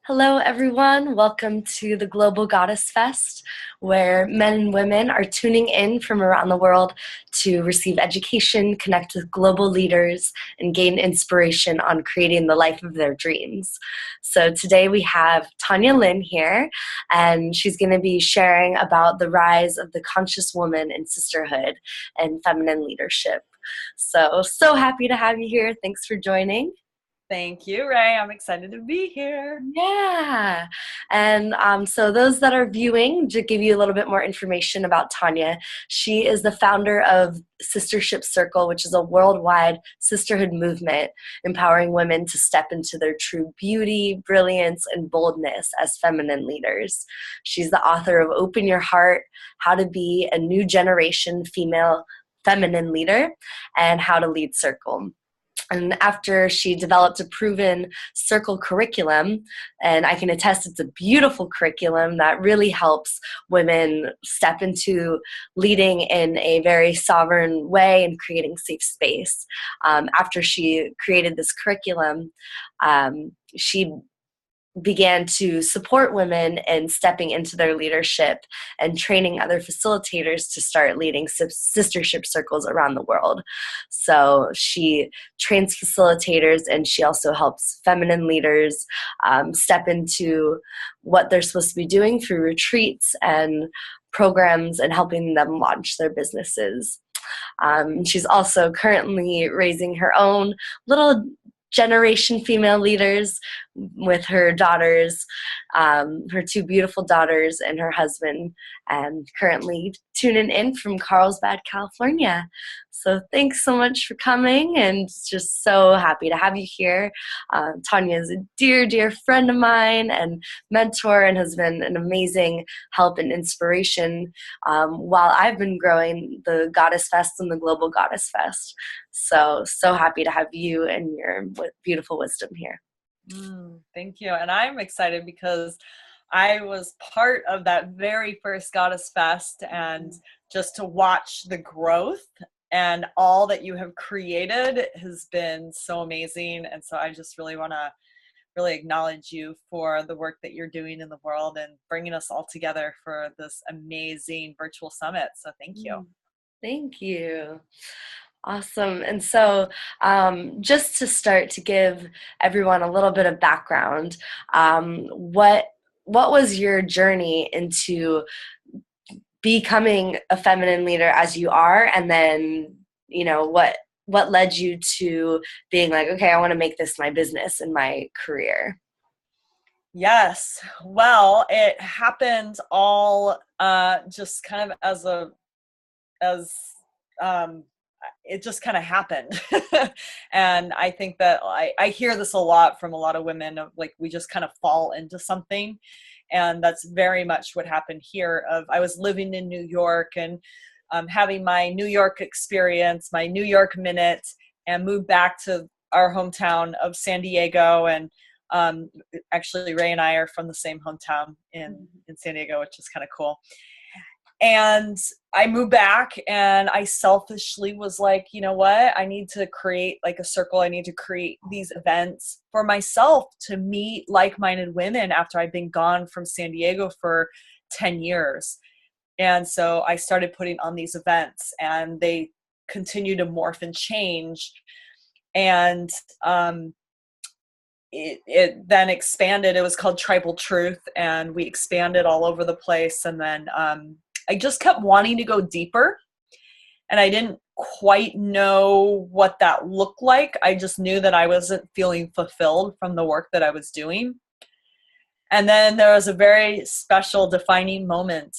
Hello, everyone. Welcome to the Global Goddess Fest, where men and women are tuning in from around the world to receive education, connect with global leaders, and gain inspiration on creating the life of their dreams. So today we have Tanya Lynn here, and she's going to be sharing about the rise of the conscious woman in sisterhood and feminine leadership. So happy to have you here. Thanks for joining. Thank you, Rae. I'm excited to be here. Yeah. And so those that are viewing, to give you a little bit more information about Tanya, she is the founder of Sistership Circle, which is a worldwide sisterhood movement empowering women to step into their true beauty, brilliance, and boldness as feminine leaders. She's the author of Open Your Heart, How to Be a New Generation Female Feminine Leader, and How to Lead Circle. And after she developed a proven circle curriculum, and I can attest it's a beautiful curriculum that really helps women step into leading in a very sovereign way and creating safe space. After she created this curriculum, she began to support women in stepping into their leadership and training other facilitators to start leading sistership circles around the world. So she trains facilitators, and she also helps feminine leaders step into what they're supposed to be doing through retreats and programs and helping them launch their businesses. She's also currently raising her own little generation female leaders with her daughters, her two beautiful daughters and her husband, and currently tuning in from Carlsbad, California. So thanks so much for coming, and just so happy to have you here. Tanya is a dear, dear friend of mine and mentor, and has been an amazing help and inspiration while I've been growing the Goddess Fest and the Global Goddess Fest. So happy to have you and your beautiful wisdom here. Thank you. And I'm excited because I was part of that very first Goddess Fest, and just to watch the growth and all that you have created has been so amazing. And so I just really want to really acknowledge you for the work that you're doing in the world and bringing us all together for this amazing virtual summit. So thank you. Thank you. Awesome. And so just to start, to give everyone a little bit of background, what was your journey into becoming a feminine leader as you are? And then, what led you to being like, okay, I want to make this my business and my career? Yes. Well, it happened all just kind of as it just kind of happened. And I think that I hear this a lot from a lot of women of like, we just kind of fall into something. And that's very much what happened here. I was living in New York and having my New York experience, my New York minute, and moved back to our hometown of San Diego. And actually Rae and I are from the same hometown in San Diego, which is kind of cool. And I moved back, and I selfishly was like, you know what? I need to create like a circle. I need to create these events for myself to meet like-minded women after I've been gone from San Diego for 10 years. And so I started putting on these events, and they continue to morph and change. And it then expanded. It was called Tribal Truth, and we expanded all over the place. And then I just kept wanting to go deeper, and I didn't quite know what that looked like. I just knew that I wasn't feeling fulfilled from the work that I was doing. And then there was a very special defining moment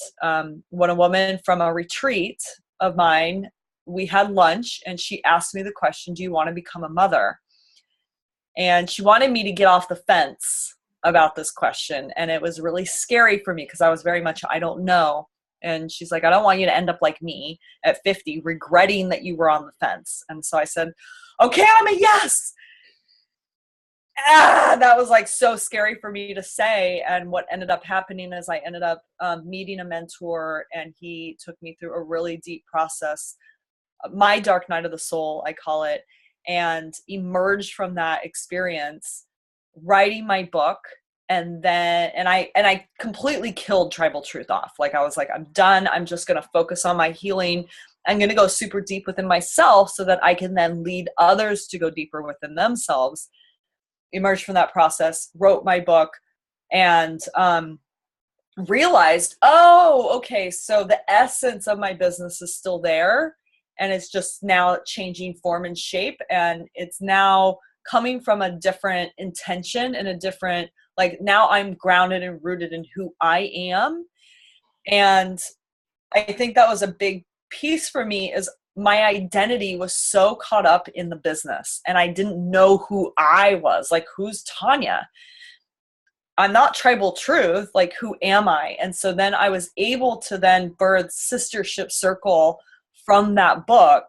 when a woman from a retreat of mine, we had lunch, and she asked me the question, do you want to become a mother? And she wanted me to get off the fence about this question. And it was really scary for me because I was very much, I don't know. And she's like, I don't want you to end up like me at 50, regretting that you were on the fence. And so I said, okay, I'm a yes. That was like so scary for me to say. And what ended up happening is I ended up meeting a mentor, and he took me through a really deep process, my dark night of the soul, I call it, and emerged from that experience writing my book And then, and I completely killed tribal truth off. Like I was like, I'm done. I'm just going to focus on my healing. I'm going to go super deep within myself so that I can then lead others to go deeper within themselves. Emerged from that process, wrote my book, and realized, oh, okay, so the essence of my business is still there, and it's just now changing form and shape, and it's now coming from a different intention and a different, like, now I'm grounded and rooted in who I am. And I think that was a big piece for me, is my identity was so caught up in the business and I didn't know who I was. Like, who's Tanya? I'm not tribal truth. Like, who am I? And so then I was able to then birth Sistership Circle from that book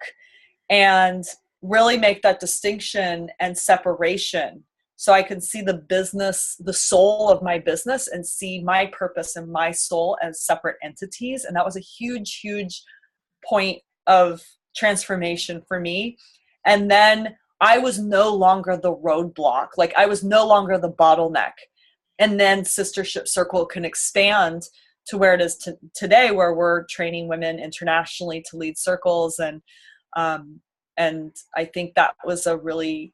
and really make that distinction and separation. So I could see the business, the soul of my business, and see my purpose and my soul as separate entities. And that was a huge, huge point of transformation for me. And then I was no longer the roadblock. Like, I was no longer the bottleneck. And then Sistership Circle can expand to where it is today, where we're training women internationally to lead circles. And I think that was a really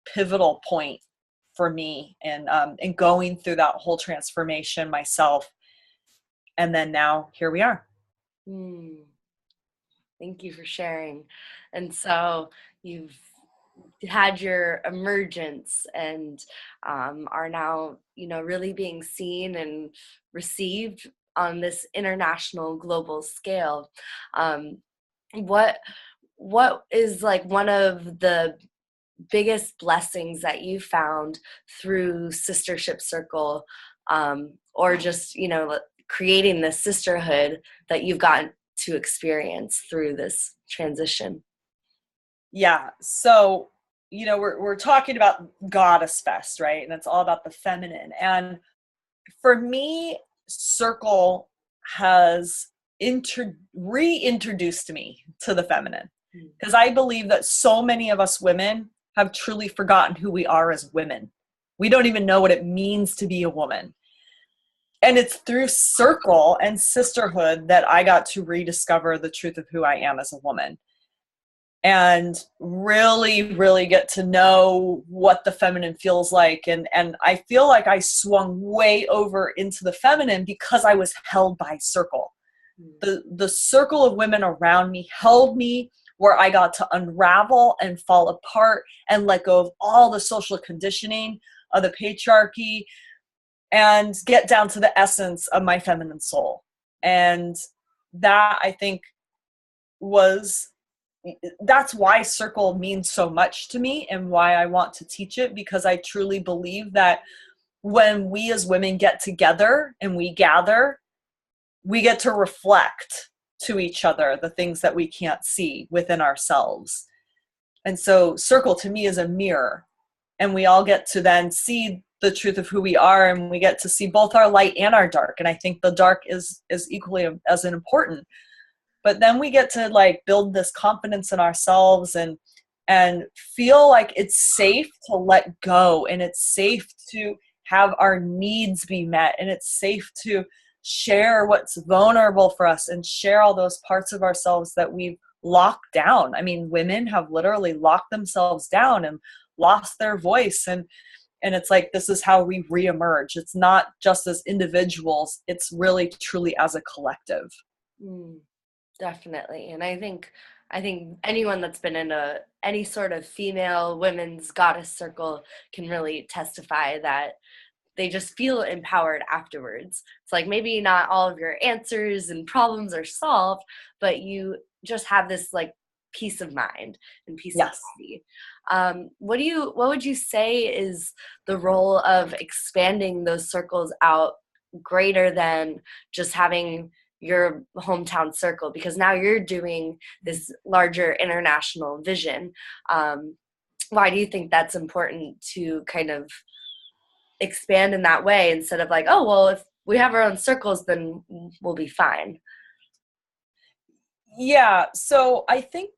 pivotal point for me in going through that whole transformation myself. And then now here we are. Thank you for sharing. And so you've had your emergence and are now, really being seen and received on this international global scale. What is like one of the biggest blessings that you found through Sistership Circle, or just, creating this sisterhood that you've gotten to experience through this transition? Yeah. So, we're talking about Goddess Fest, right? And it's all about the feminine. And for me, Circle has reintroduced me to the feminine, because I believe that so many of us women have truly forgotten who we are as women. We don't even know what it means to be a woman. And it's through Circle and sisterhood that I got to rediscover the truth of who I am as a woman, and really, really get to know what the feminine feels like. And I feel like I swung way over into the feminine because I was held by Circle. The circle of women around me held me, where I got to unravel and fall apart and let go of all the social conditioning of the patriarchy and get down to the essence of my feminine soul. And that, I think, that's why Circle means so much to me and why I want to teach it, because I truly believe that when we as women get together and we gather, we get to reflect to each other the things that we can't see within ourselves. And so Circle to me is a mirror, and we all get to then see the truth of who we are, and we get to see both our light and our dark. And I think the dark is equally as important. But then we get to like build this confidence in ourselves and feel like it's safe to let go, and it's safe to have our needs be met, and it's safe to share what's vulnerable for us and share all those parts of ourselves that we've locked down. I mean, women have literally locked themselves down and lost their voice, and it's like, this is how we reemerge. It's not just as individuals, it's really truly as a collective. Definitely. And I think anyone that's been in any sort of female women's goddess circle can really testify that they just feel empowered afterwards. It's like, maybe not all of your answers and problems are solved, but you just have this like peace of mind and peace of body. What would you say is the role of expanding those circles out greater than just having your hometown circle, because now you're doing this larger international vision? Why do you think that's important to kind of expand in that way, instead of like, oh, well, if we have our own circles, then we'll be fine? Yeah. So I think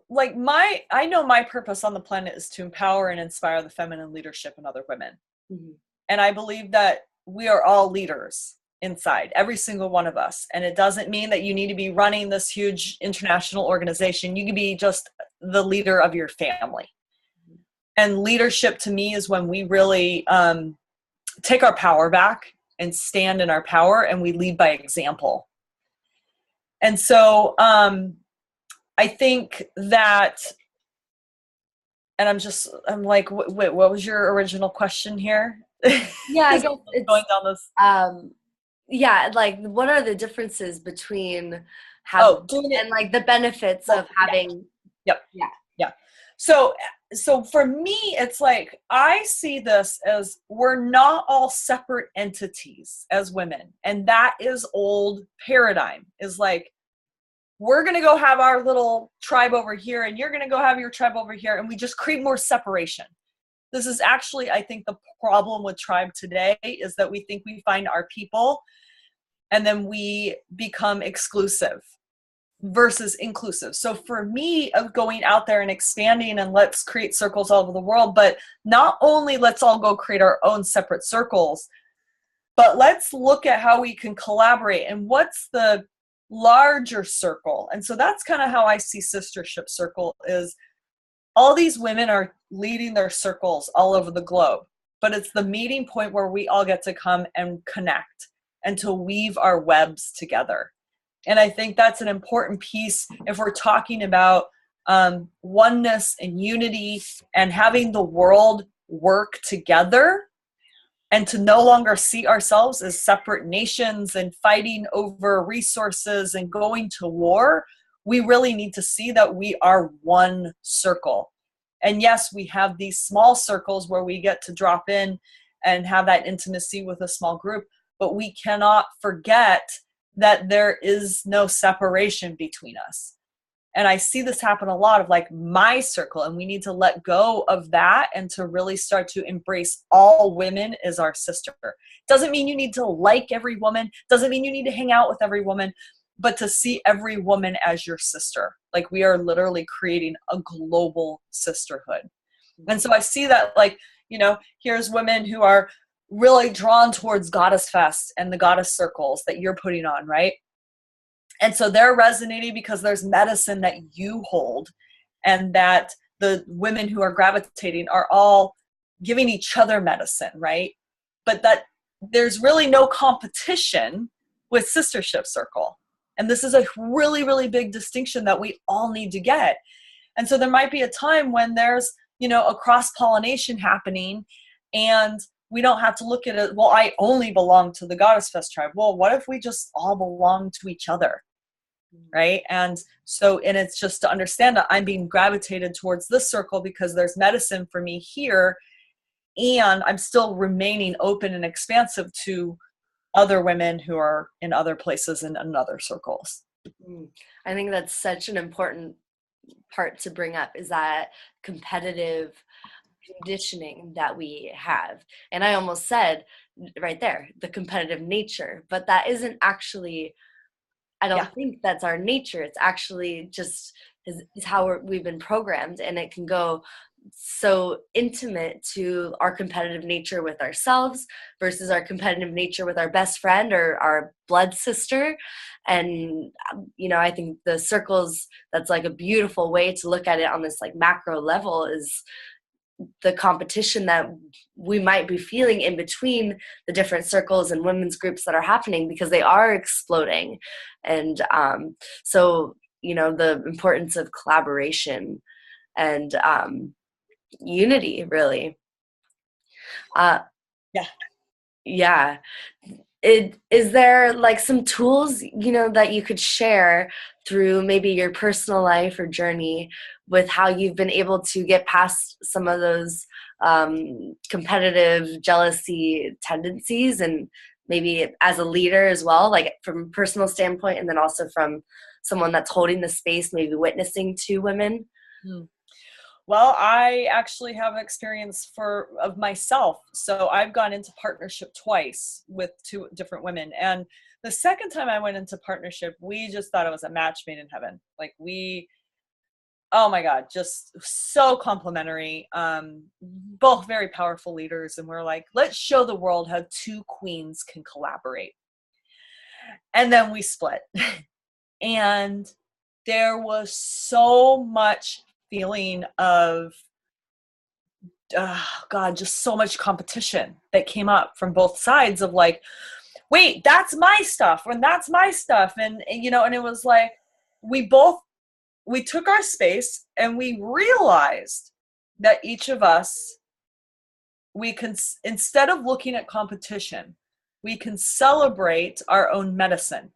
like I know my purpose on the planet is to empower and inspire the feminine leadership in other women. Mhm. And I believe that we are all leaders inside, every single one of us. And it doesn't mean that you need to be running this huge international organization. You can be just the leader of your family. And leadership to me is when we really take our power back and stand in our power, and we lead by example. And so I think that, and I'm like, wait, what was your original question here? Yeah, I Because guess I'm it's going down this. yeah, like what are the differences between having Oh, doing it. and like the benefits of Well, yeah. having, Yep. yeah. Yeah. So for me, it's like, I see this as we're not all separate entities as women. And that is old paradigm, is like, we're going to go have our little tribe over here and you're going to go have your tribe over here. And we just create more separation. This is actually, I think, the problem with tribe today is that we think we find our people and then we become exclusive versus inclusive. So for me, of going out there and expanding and let's create circles all over the world, but not only let's all go create our own separate circles, but let's look at how we can collaborate and what's the larger circle. And so that's kind of how I see Sistership Circle is all these women are leading their circles all over the globe, but it's the meeting point where we all get to come and connect and to weave our webs together. And I think that's an important piece if we're talking about oneness and unity and having the world work together, and to no longer see ourselves as separate nations and fighting over resources and going to war. We really need to see that we are one circle. And yes, we have these small circles where we get to drop in and have that intimacy with a small group, but we cannot forget that there is no separation between us. And I see this happen a lot of like my circle, and we need to let go of that and to really start to embrace all women as our sister. Doesn't mean you need to like every woman, doesn't mean you need to hang out with every woman, but to see every woman as your sister. Like we are literally creating a global sisterhood. And so I see that, like, you know, here's women who are really drawn towards Goddess Fest and the goddess circles that you're putting on, right? And so they're resonating because there's medicine that you hold, and that the women who are gravitating are all giving each other medicine, right? But that there's really no competition with Sistership Circle. And this is a really, really big distinction that we all need to get. And so there might be a time when there's, you know, a cross-pollination happening, and we don't have to look at it, well, I only belong to the Goddess Fest tribe. Well, what if we just all belong to each other? Right? And so, and it's just to understand that I'm being gravitated towards this circle because there's medicine for me here, and I'm still remaining open and expansive to other women who are in other places and in other circles. I think that's such an important part to bring up, is that competitive conditioning that we have. And I almost said right there, the competitive nature, but that isn't actually, I don't think that's our nature. It's actually just is how we've been programmed, and it can go so intimate to our competitive nature with ourselves versus our competitive nature with our best friend or our blood sister. And you know, I think the circles, that's like a beautiful way to look at it on this like macro level, is the competition that we might be feeling in between the different circles and women's groups that are happening, because they are exploding. And so, you know, the importance of collaboration and unity, really. Yeah. Yeah. Is there like some tools, you know, that you could share through maybe your personal life or journey with how you've been able to get past some of those competitive jealousy tendencies, and maybe as a leader as well, like from a personal standpoint, and then also from someone that's holding the space, maybe witnessing to women? Well, I actually have experience of myself. So I've gone into partnership twice with two different women. And the second time I went into partnership, we just thought it was a match made in heaven. Like Oh my God, just so complimentary. Both very powerful leaders. And we're like, let's show the world how two queens can collaborate. And then we split. And there was so much feeling of, God, just so much competition that came up from both sides of like, wait, that's my stuff, and that's my stuff. And you know, and it was like, we took our space and we realized that each of us, we can, instead of looking at competition, we can celebrate our own medicine.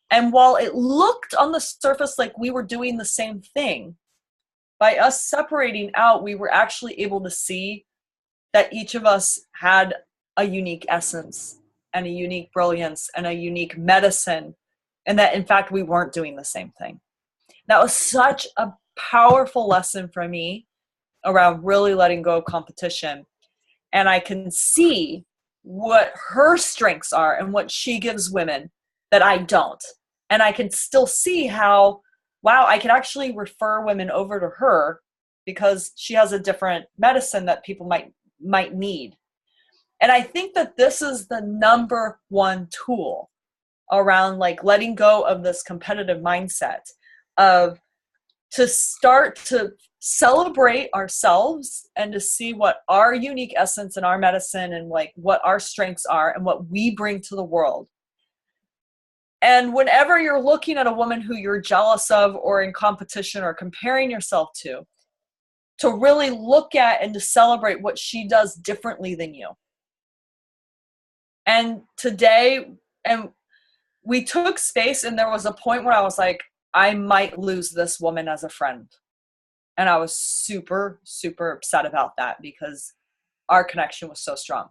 And while it looked on the surface like we were doing the same thing, by us separating out, we were actually able to see that each of us had a unique essence and a unique brilliance and a unique medicine, and that in fact we weren't doing the same thing. That was such a powerful lesson for me around really letting go of competition. And I can see what her strengths are and what she gives women that I don't. And I can still see how, wow, I can actually refer women over to her because she has a different medicine that people might need. And I think that this is the number one tool around like letting go of this competitive mindset of, to start to celebrate ourselves and to see what our unique essence and our medicine and like what our strengths are and what we bring to the world. And whenever you're looking at a woman who you're jealous of or in competition or comparing yourself to really look at and to celebrate what she does differently than you. And today, and we took space, and there was a point where I was like, I might lose this woman as a friend. And I was super, super upset about that because our connection was so strong.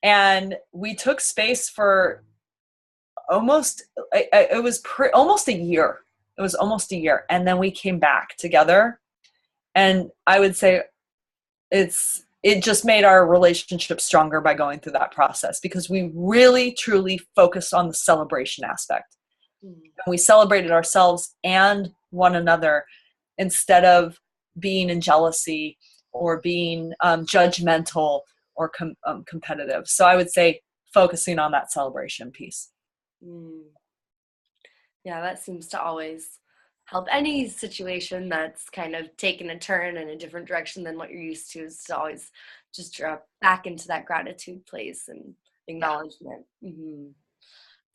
And we took space for almost a year. It was almost a year. And then we came back together. And I would say it just made our relationship stronger by going through that process, because we really, truly focused on the celebration aspect. And we celebrated ourselves and one another instead of being in jealousy or being judgmental or competitive. So I would say focusing on that celebration piece. Yeah, that seems to always help any situation that's kind of taken a turn in a different direction than what you're used to, is to always just drop back into that gratitude place and acknowledgement. Mm-hmm.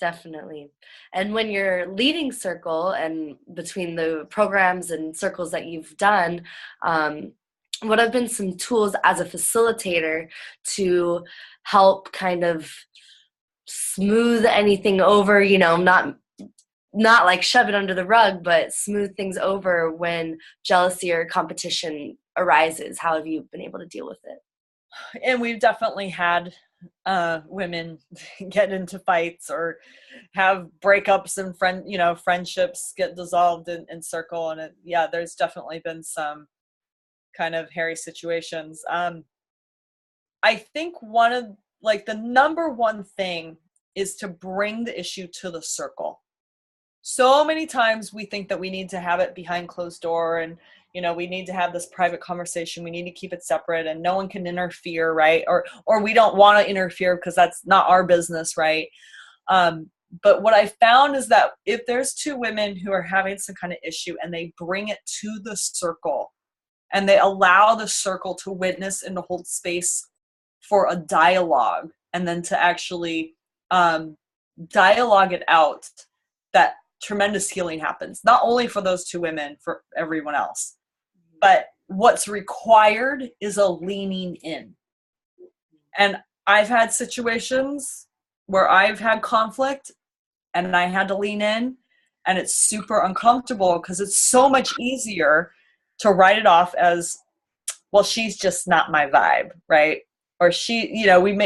Definitely. And when you're leading Circle, and between the programs and circles that you've done, what have been some tools as a facilitator to help kind of smooth anything over, you know, not like shove it under the rug, but smooth things over when jealousy or competition arises? How have you been able to deal with it? And we've definitely had women get into fights or have breakups and friendships get dissolved in Circle. And there's definitely been some kind of hairy situations. I think one of the number one thing is to bring the issue to the circle. So many times we think that we need to have it behind closed door, and we need to have this private conversation. We need to keep it separate, and no one can interfere, right? Or we don't want to interfere because that's not our business, right? But what I found is that if there's two women who are having some kind of issue and they bring it to the circle and they allow the circle to witness and to hold space for a dialogue, and then to actually dialogue it out, that tremendous healing happens, not only for those two women, for everyone else. But what's required is a leaning in. And I've had situations where I've had conflict and I had to lean in, and it's super uncomfortable because it's so much easier to write it off as, well, she's just not my vibe, right? Or she,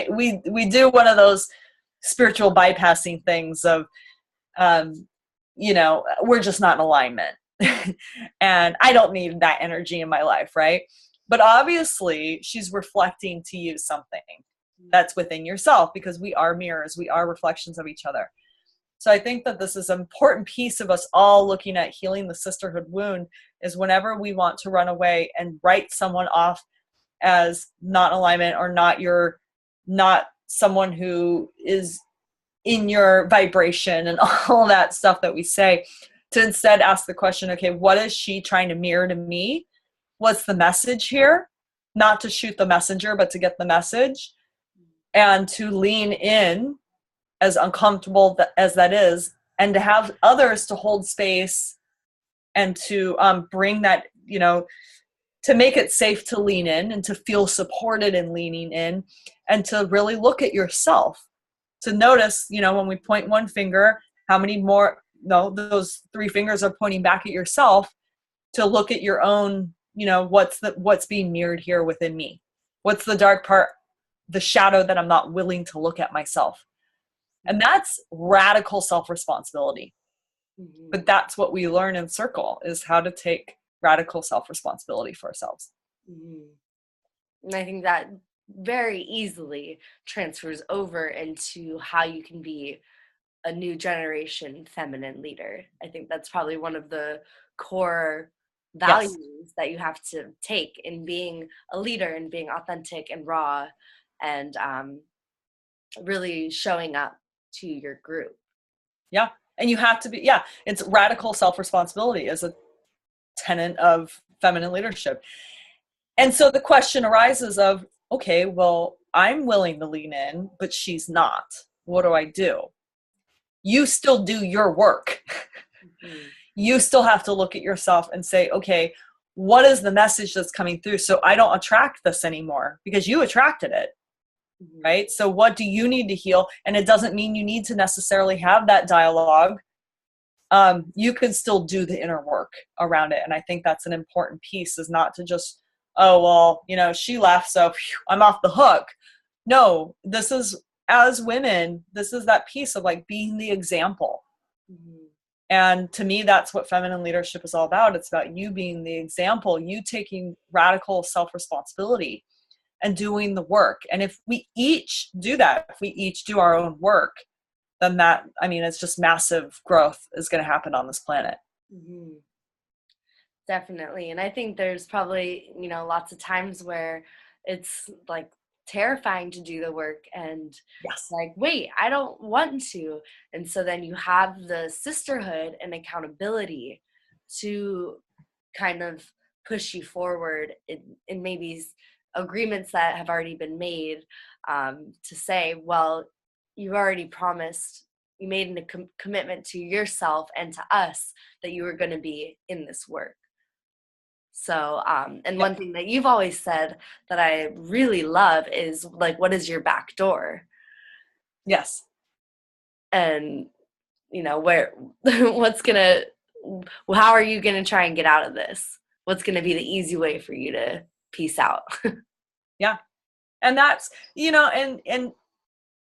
we do one of those spiritual bypassing things of, we're just not in alignment. And I don't need that energy in my life, right? But obviously she's reflecting to you something that's within yourself, because we are mirrors, we are reflections of each other. So I think that this is an important piece of us all looking at healing the sisterhood wound, is whenever we want to run away and write someone off as not alignment, or not someone who is in your vibration and all that stuff that we say, to instead ask the question, okay, what is she trying to mirror to me? What's the message here? Not to shoot the messenger, but to get the message, and to lean in, as uncomfortable as that is, and to have others to hold space, and to bring that, to make it safe to lean in and to feel supported in leaning in, and to really look at yourself, to notice, when we point one finger, how many more, no, those three fingers are pointing back at yourself, to look at your own, what's being mirrored here within me. What's the dark part, the shadow that I'm not willing to look at myself? And that's radical self-responsibility. Mm-hmm. But that's what we learn in Circle, is how to take radical self-responsibility for ourselves. Mm-hmm. And I think that very easily transfers over into how you can be a new generation feminine leader. I think that's probably one of the core values that you have to take in being a leader, and being authentic and raw, and really showing up to your group. Yeah. And you have to be, it's radical self-responsibility as a tenet of feminine leadership. And so the question arises of, okay, well, I'm willing to lean in, but she's not. What do I do? You still do your work. Mm-hmm. You still have to look at yourself and say, okay, what is the message that's coming through, so I don't attract this anymore, because you attracted it. Mm-hmm. Right? So what do you need to heal? And it doesn't mean you need to necessarily have that dialogue. You can still do the inner work around it. And I think that's an important piece, is not to just, oh, well, she left, so I'm off the hook. No, this is, as women, this is that piece of like being the example. Mm-hmm. And to me, that's what feminine leadership is all about. It's about you being the example, you taking radical self-responsibility and doing the work. And if we each do that, if we each do our own work, then it's just massive growth is going to happen on this planet. Mm-hmm. Definitely. And I think there's probably, lots of times where it's like terrifying to do the work, and like, wait, I don't want to. And so then you have the sisterhood and accountability to kind of push you forward in maybe agreements that have already been made, to say, well, you've already promised, you made a commitment to yourself and to us that you were going to be in this work. So, and one thing that you've always said that I really love is like, what is your back door? Yes. And, how are you going to try and get out of this? What's going to be the easy way for you to peace out? Yeah. And that's, and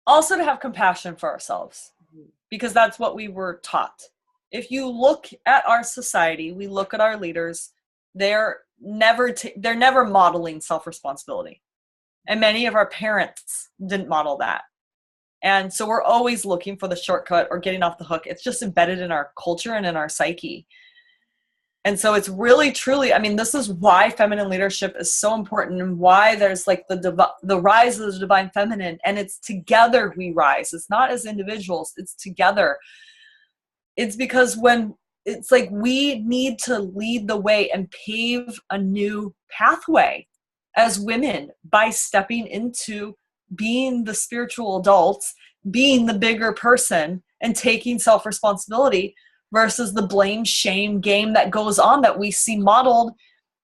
also to have compassion for ourselves, because that's what we were taught. If you look at our society, we look at our leaders, they're never modeling self-responsibility. And many of our parents didn't model that. And so we're always looking for the shortcut or getting off the hook. It's just embedded in our culture and in our psyche. And so it's really, truly, this is why feminine leadership is so important, and why there's like the rise of the divine feminine. And it's together we rise. It's not as individuals, it's together. It's because it's like we need to lead the way and pave a new pathway as women by stepping into being the spiritual adults, being the bigger person, and taking self-responsibility, versus the blame shame game that goes on, that we see modeled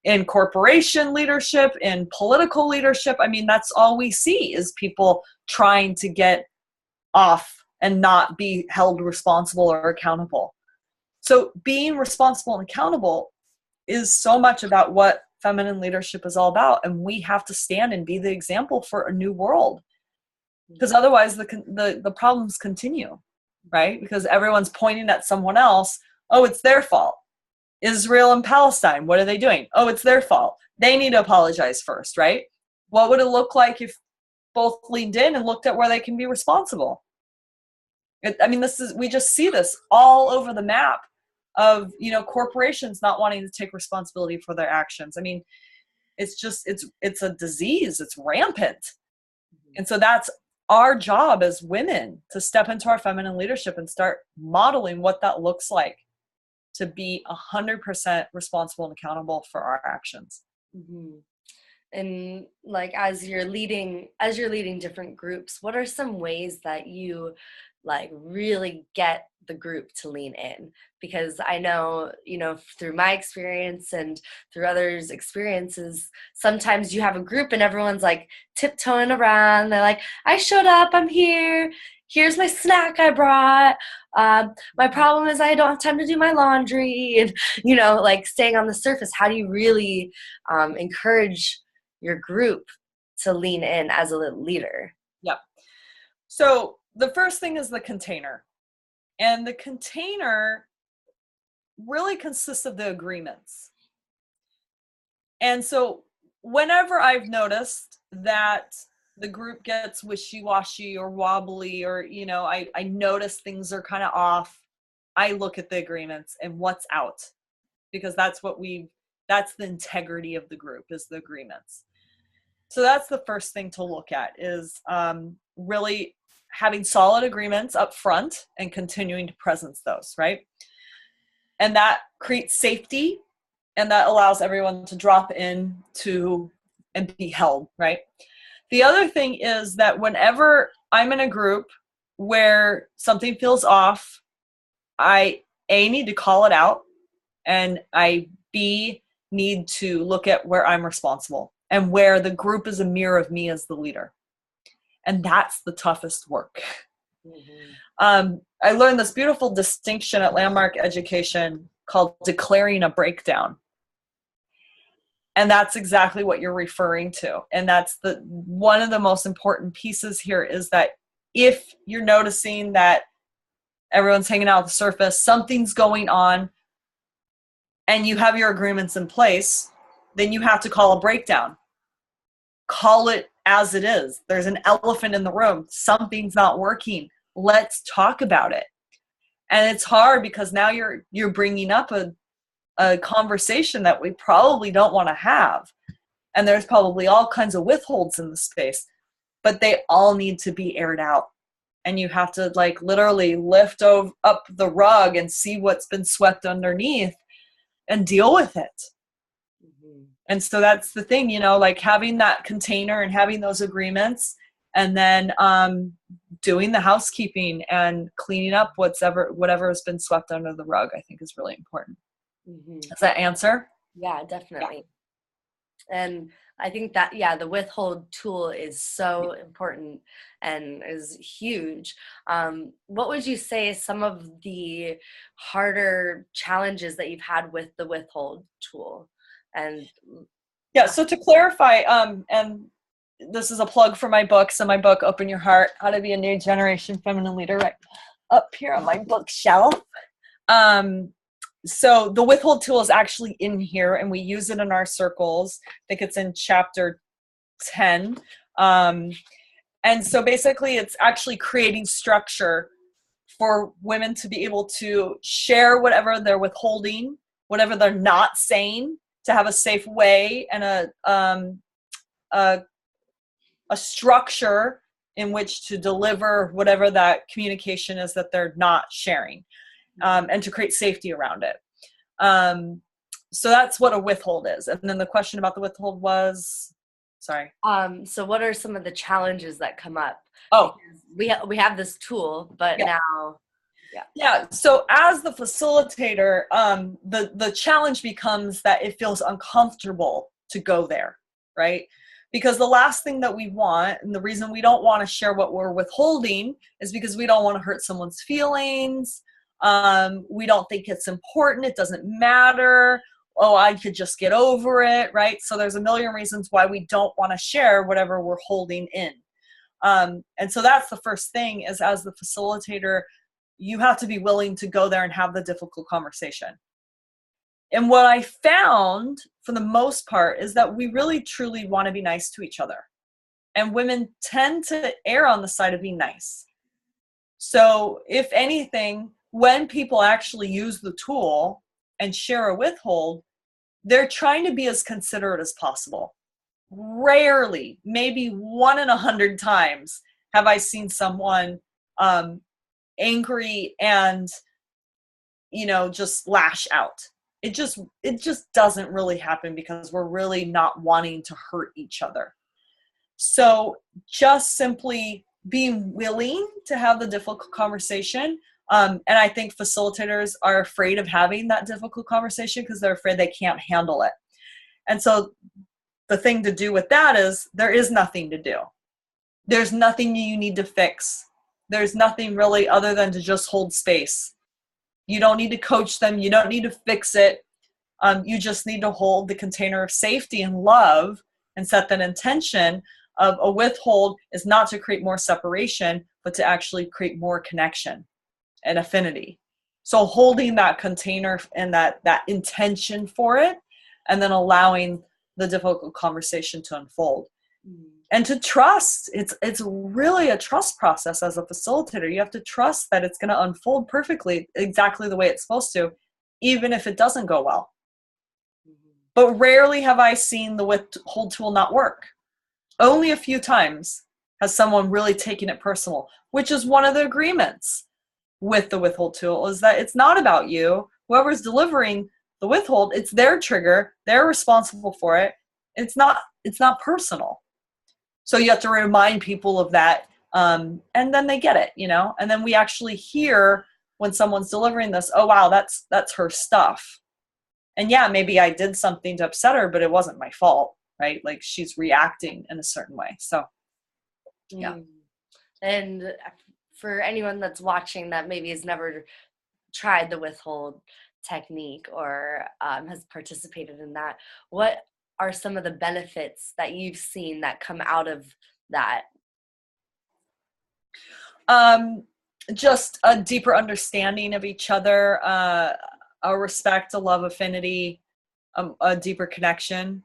in corporation leadership, in political leadership. That's all we see, is people trying to get off and not be held responsible or accountable. So being responsible and accountable is so much about what feminine leadership is all about. And we have to stand and be the example for a new world, because otherwise the problems continue, right? Because everyone's pointing at someone else. Oh, it's their fault. Israel and Palestine, what are they doing? Oh, it's their fault. They need to apologize first, right? What would it look like if both leaned in and looked at where they can be responsible? I mean, we just see this all over the map of, corporations not wanting to take responsibility for their actions. I mean, it's a disease. It's rampant. And so that's our job as women, to step into our feminine leadership and start modeling what that looks like to be 100% responsible and accountable for our actions. Mm-hmm. And like, as you're leading different groups, what are some ways that you like really get the group to lean in? Because I know, through my experience and through others' experiences, sometimes you have a group and everyone's like tiptoeing around. They're like, I showed up, I'm here. Here's my snack I brought. My problem is I don't have time to do my laundry. And, like staying on the surface. How do you really encourage your group to lean in as a leader? Yep. So the first thing is the container. And the container really consists of the agreements. And so whenever I've noticed that the group gets wishy-washy or wobbly, or, I notice things are kind of off, I look at the agreements and what's out, because that's the integrity of the group, is the agreements. So that's the first thing to look at, is really having solid agreements up front and continuing to presence those, right? And that creates safety, and that allows everyone to drop in and be held, right? The other thing is that whenever I'm in a group where something feels off, I need to call it out, and I need to look at where I'm responsible and where the group is a mirror of me as the leader. And that's the toughest work. Mm-hmm. I learned this beautiful distinction at Landmark Education called declaring a breakdown. And that's exactly what you're referring to. And that's one of the most important pieces here, is that if you're noticing that everyone's hanging out at the surface, something's going on, and you have your agreements in place, then you have to call a breakdown. Call it as it is. There's an elephant in the room. Something's not working. Let's talk about it. And it's hard because now you're bringing up a conversation that we probably don't want to have. And there's probably all kinds of withholds in the space, but they all need to be aired out. And you have to like literally lift up the rug and see what's been swept underneath and deal with it. Mm-hmm. And so that's the thing, like having that container and having those agreements, and then doing the housekeeping and cleaning up whatever has been swept under the rug, I think is really important. Mm-hmm. Does that answer? Yeah, definitely. Yeah. And I think that, the withhold tool is so important and is huge. What would you say is some of the harder challenges that you've had with the withhold tool? And so to clarify, and this is a plug for my book. So my book, Open Your Heart, How to Be a New Generation Feminine Leader, right up here on my bookshelf. So the withhold tool is actually in here, and we use it in our circles. I think it's in chapter 10. And so basically it's actually creating structure for women to be able to share whatever they're withholding, whatever they're not saying, to have a safe way and a structure in which to deliver whatever that communication is that they're not sharing. And to create safety around it. So that's what a withhold is. And then the question about the withhold was, sorry. So what are some of the challenges that come up? Oh, because we have this tool, but now, Yeah. So as the facilitator, the challenge becomes that it feels uncomfortable to go there, right? Because the last thing that we want, and the reason we don't want to share what we're withholding, is because we don't want to hurt someone's feelings. We don't think it's important. It doesn't matter. Oh, I could just get over it, right? So there's a million reasons why we don't want to share whatever we're holding in. And so that's the first thing, is as the facilitator, you have to be willing to go there and have the difficult conversation. And what I found for the most part is that we really truly want to be nice to each other. And women tend to err on the side of being nice. So if anything, when people actually use the tool and share a withhold, they're trying to be as considerate as possible. Rarely, maybe 1 in 100 times, have I seen someone angry and, just lash out. It just doesn't really happen because we're really not wanting to hurt each other. So just simply being willing to have the difficult conversation. And I think facilitators are afraid of having that difficult conversation because they're afraid they can't handle it. And so the thing to do with that is there is nothing to do. There's nothing you need to fix. There's nothing really other than to just hold space. You don't need to coach them. You don't need to fix it. You just need to hold the container of safety and love and set that intention of a withhold is not to create more separation, but to actually create more connection and affinity. So holding that container and that intention for it, and then allowing the difficult conversation to unfold. And to trust. It's really a trust process as a facilitator. You have to trust that it's going to unfold perfectly, exactly the way it's supposed to, even if it doesn't go well. But rarely have I seen the withhold tool not work. Only a few times has someone really taken it personal, which is one of the agreements with the withhold tool, is that it's not about you. Whoever's delivering the withhold, it's their trigger. They're responsible for it. It's not personal. So you have to remind people of that. And then they get it, and then we actually hear when someone's delivering this, oh, wow, that's her stuff. And yeah, maybe I did something to upset her, but it wasn't my fault, right? Like she's reacting in a certain way. So, yeah. And for anyone that's watching that maybe has never tried the withhold technique or has participated in that, what are some of the benefits that you've seen that come out of that? Just a deeper understanding of each other, a respect, a love, affinity, a deeper connection,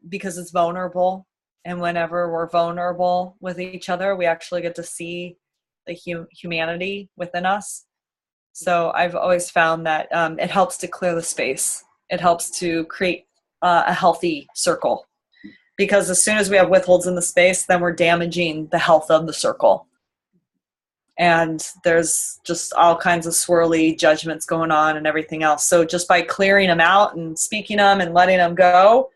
because it's vulnerable. And whenever we're vulnerable with each other, we actually get to see the humanity within us. So I've always found that it helps to clear the space. It helps to create a healthy circle. Because as soon as we have withholds in the space, then we're damaging the health of the circle. And there's just all kinds of swirly judgments going on and everything else. So just by clearing them out and speaking them and letting them go,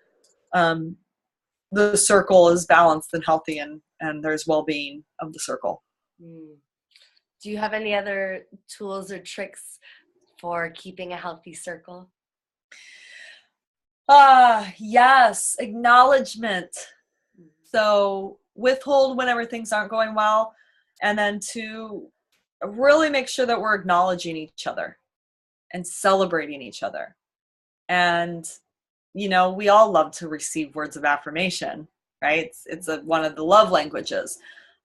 the circle is balanced and healthy, and there's well-being of the circle. Do you have any other tools or tricks for keeping a healthy circle? Yes, acknowledgement. So withhold whenever things aren't going well, and then to really make sure that we're acknowledging each other and celebrating each other. And, we all love to receive words of affirmation, right? It's one of the love languages.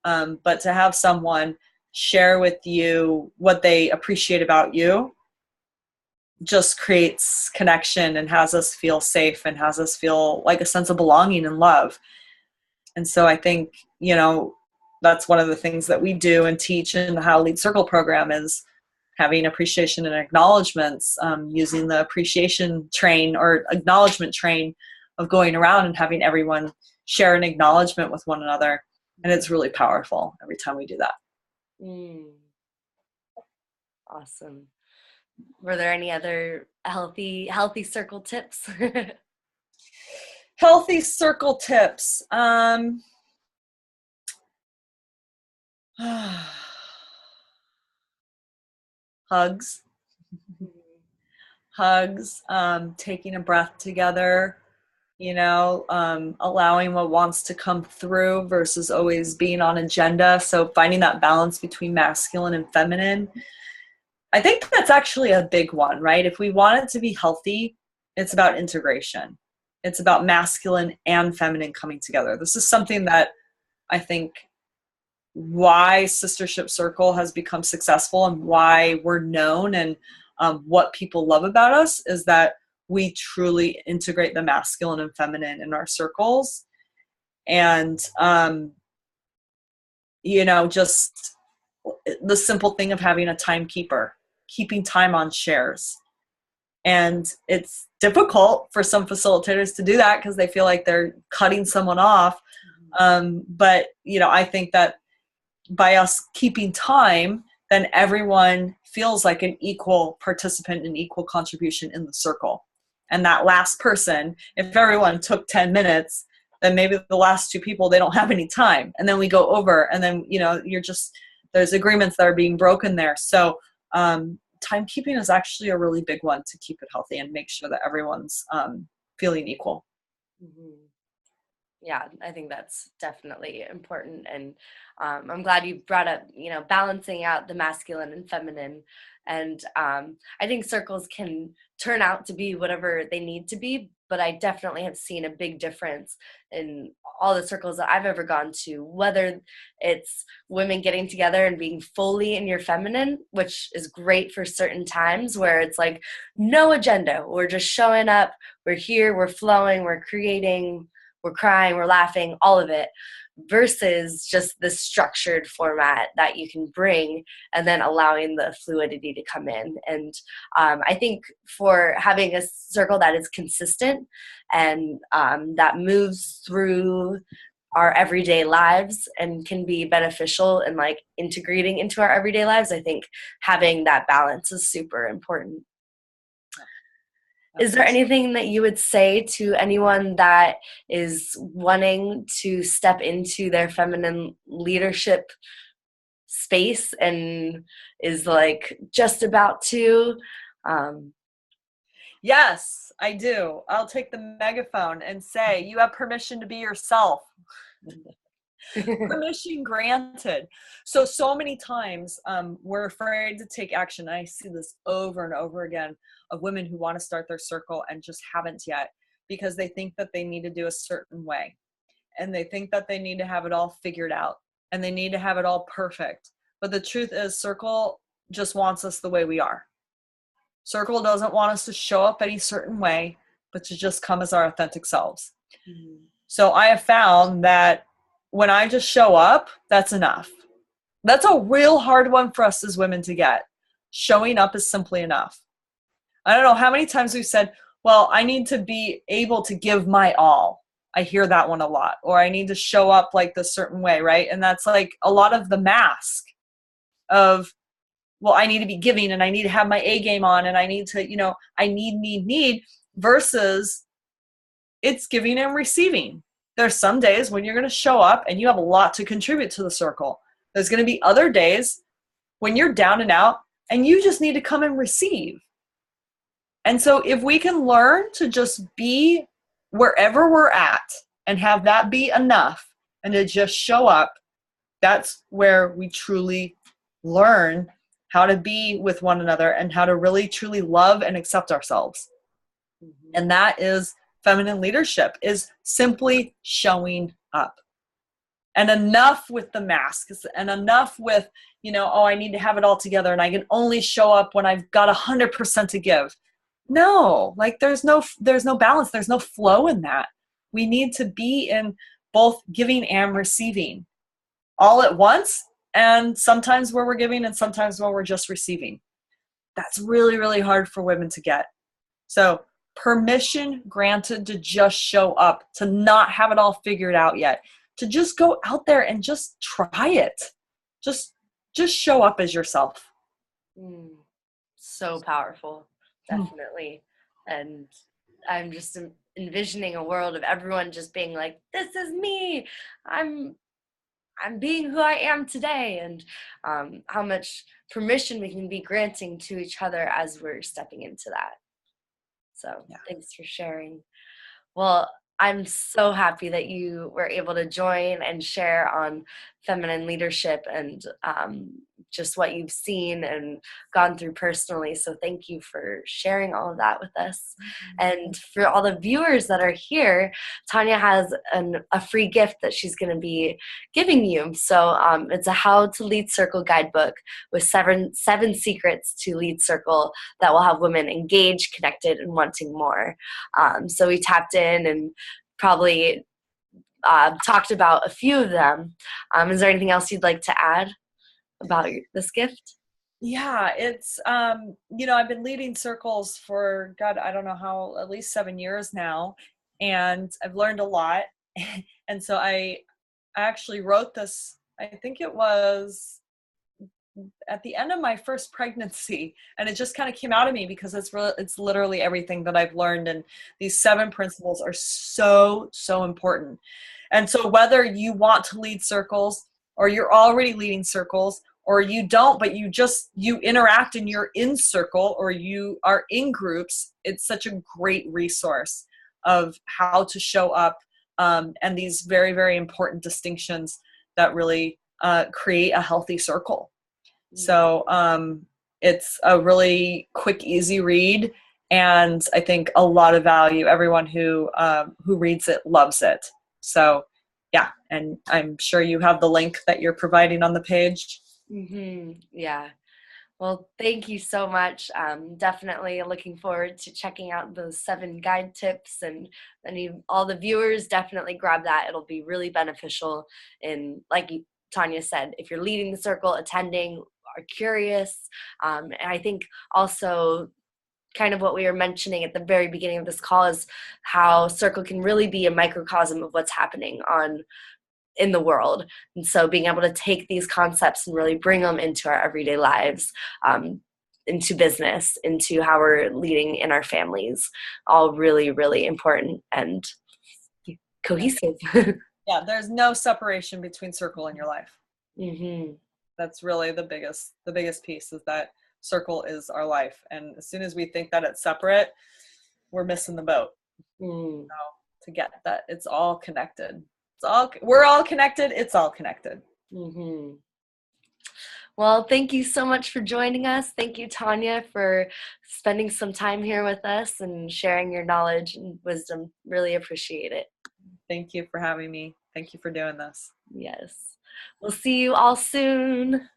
But to have someone share with you what they appreciate about you just creates connection and has us feel safe and has us feel like a sense of belonging and love. And so I think, that's one of the things that we do and teach in the How to Lead Circle program is having appreciation and acknowledgements, using the appreciation train or acknowledgement train of going around and having everyone share an acknowledgement with one another. And it's really powerful every time we do that. Awesome. Were there any other healthy circle tips? Healthy circle tips. Hugs, taking a breath together, allowing what wants to come through versus always being on agenda. So finding that balance between masculine and feminine. I think that's actually a big one, right? If we want it to be healthy, it's about integration. It's about masculine and feminine coming together. This is something that I think why Sistership Circle has become successful and why we're known and what people love about us is that we truly integrate the masculine and feminine in our circles. And, just the simple thing of having a timekeeper, keeping time on shares. And it's difficult for some facilitators to do that because they feel like they're cutting someone off. But, I think that by us keeping time, then everyone feels like an equal participant and equal contribution in the circle. And that last person, if everyone took 10 minutes, then maybe the last two people, they don't have any time. And then we go over, and then, there's agreements that are being broken there. So timekeeping is actually a really big one to keep it healthy and make sure that everyone's feeling equal. Mm-hmm. Yeah, I think that's definitely important. And I'm glad you brought up, balancing out the masculine and feminine. And I think circles can turn out to be whatever they need to be, but I definitely have seen a big difference in all the circles that I've ever gone to, whether it's women getting together and being fully in your feminine, which is great for certain times where it's like no agenda. We're just showing up. We're here. We're flowing. We're creating. We're crying, we're laughing, all of it, versus just the structured format that you can bring and then allowing the fluidity to come in. And I think for having a circle that is consistent and that moves through our everyday lives and can be beneficial and like integrating into our everyday lives, I think having that balance is super important. Is there anything that you would say to anyone that is wanting to step into their feminine leadership space and is like just about to? Yes, I do. I'll take the megaphone and say, you have permission to be yourself. Permission granted. So many times we're afraid to take action. I see this over and over again of women who want to start their circle and just haven't yet because they think that they need to do a certain way. And they think that they need to have it all figured out and they need to have it all perfect. But the truth is, circle just wants us the way we are. Circle doesn't want us to show up any certain way, but to just come as our authentic selves. Mm-hmm. So I have found that when I just show up, that's enough. That's a real hard one for us as women to get. Showing up is simply enough. I don't know how many times we've said, well, I need to be able to give my all. I hear that one a lot. Or I need to show up like this certain way, right? And that's like a lot of the mask of, well, I need to be giving and I need to have my A game on and I need to, I need, versus it's giving and receiving. There's some days when you're going to show up and you have a lot to contribute to the circle. There's going to be other days when you're down and out and you just need to come and receive. And so if we can learn to just be wherever we're at and have that be enough and to just show up, that's where we truly learn how to be with one another and how to really truly love and accept ourselves. Mm-hmm. And that is feminine leadership, is simply showing up. And enough with the masks and enough with, I need to have it all together and I can only show up when I've got 100% to give. No, like there's no balance. There's no flow in that. We need to be in both giving and receiving all at once. And sometimes where we're giving and sometimes when we're just receiving. That's really, really hard for women to get. So permission granted to just show up, to not have it all figured out yet, to just go out there and just try it. Just show up as yourself. So powerful, definitely. And I'm just envisioning a world of everyone just being like, this is me. I'm being who I am today, and how much permission we can be granting to each other as we're stepping into that. So Thanks for sharing. Well, I'm so happy that you were able to join and share on feminine leadership and just what you've seen and gone through personally. So thank you for sharing all of that with us. And for all the viewers that are here, Tanya has a free gift that she's going to be giving you. So it's a How to Lead Circle guidebook with seven secrets to lead circle that will have women engaged, connected, and wanting more. So we tapped in and probably talked about a few of them. Is there anything else you'd like to add? about this gift? Yeah, it's I've been leading circles for God, I don't know how, at least 7 years now, and I've learned a lot. And so I actually wrote this, I think it was at the end of my first pregnancy, and it just kind of came out of me because it's literally everything that I've learned, and these 7 principles are so important. And so whether you want to lead circles, or you're already leading circles, or you don't, but you interact and you're in circle, or you are in groups, it's such a great resource of how to show up, and these very important distinctions that really create a healthy circle. So it's a really quick, easy read, and I think a lot of value. Everyone who reads it loves it. So yeah, and I'm sure you have the link that you're providing on the page. Yeah. Well, thank you so much. Definitely looking forward to checking out those 7 guide tips, and all the viewers definitely grab that. It'll be really beneficial in, like Tanya said, if you're leading the circle, attending, are curious. And I think also kind of what we were mentioning at the very beginning of this call is how circle can really be a microcosm of what's happening in the world. And so being able to take these concepts and really bring them into our everyday lives, into business, into how we're leading in our families, all really important and cohesive. Yeah, there's no separation between circle and your life. Mm-hmm. That's really the biggest piece, is that circle is our life. And as soon as we think that it's separate, we're missing the boat. So to get that it's all connected. We're all connected. It's all connected. Mm-hmm. Well, thank you so much for joining us. Thank you, Tanya, for spending some time here with us and sharing your knowledge and wisdom. Really appreciate it. Thank you for having me. Thank you for doing this. Yes. We'll see you all soon.